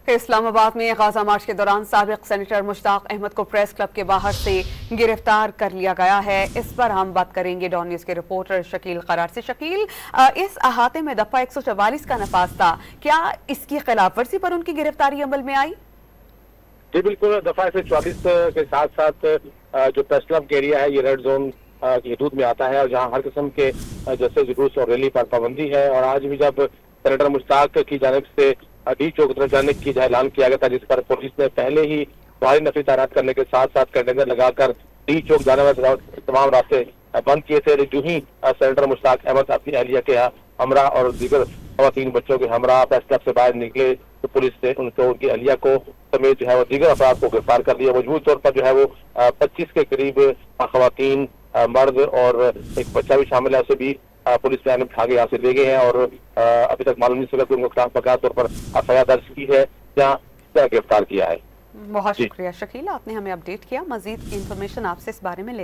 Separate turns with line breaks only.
इस्लामाबाद में गाजा मार्च के दौरान साबिक सेनेटर मुश्ताक अहमद को प्रेस क्लब के बाहर से गिरफ्तार कर लिया गया है। इस पर हम बात करेंगे डॉन न्यूज के रिपोर्टर शकील करार से। शकील, इस अहाते में दफा 144 का नफाज था, क्या इसकी खिलाफ वर्जी पर उनकी गिरफ्तारी अमल में आई?
जी बिल्कुल, दफा 144 के साथ साथ जो प्रेस क्लब का एरिया है ये रेड जोन की हदूद में आता है और जहाँ हर किस्म के जैसे जुलूस और रैली पर पाबंदी है। और आज भी जब सेनेटर मुश्ताक की जानिब से डी चौक तरफ जाने की ऐलान किया गया था, जिस पर पुलिस ने पहले ही भारी नफरी तैनात करने के साथ साथ कंटेनर लगाकर डी चौक जाने वाले तमाम रास्ते बंद किए थे। जो ही सेनेटर मुश्ताक अहमद अपनी अहलिया के हमरा और दीगर खवातीन बच्चों के हमरा प्रेस क्लब से बाहर निकले तो पुलिस ने उनकी अहलिया को समेत जो है वो दीगर अफराद को गिरफ्तार कर लिया। मजबूत तौर पर जो है वो 25 के करीब खवातीन, मर्द और एक बच्चा भी शामिल है, उसे भी पुलिस ने उठा के यहाँ से ले गए हैं और अभी तक मालूम नहीं चला कि उनको खिलाफ बकाया तौर पर एफआईआर दर्ज की है या गिरफ्तार किया है।
बहुत शुक्रिया शकील, आपने हमें अपडेट किया। मजीद इंफॉर्मेशन आपसे इस बारे में लेते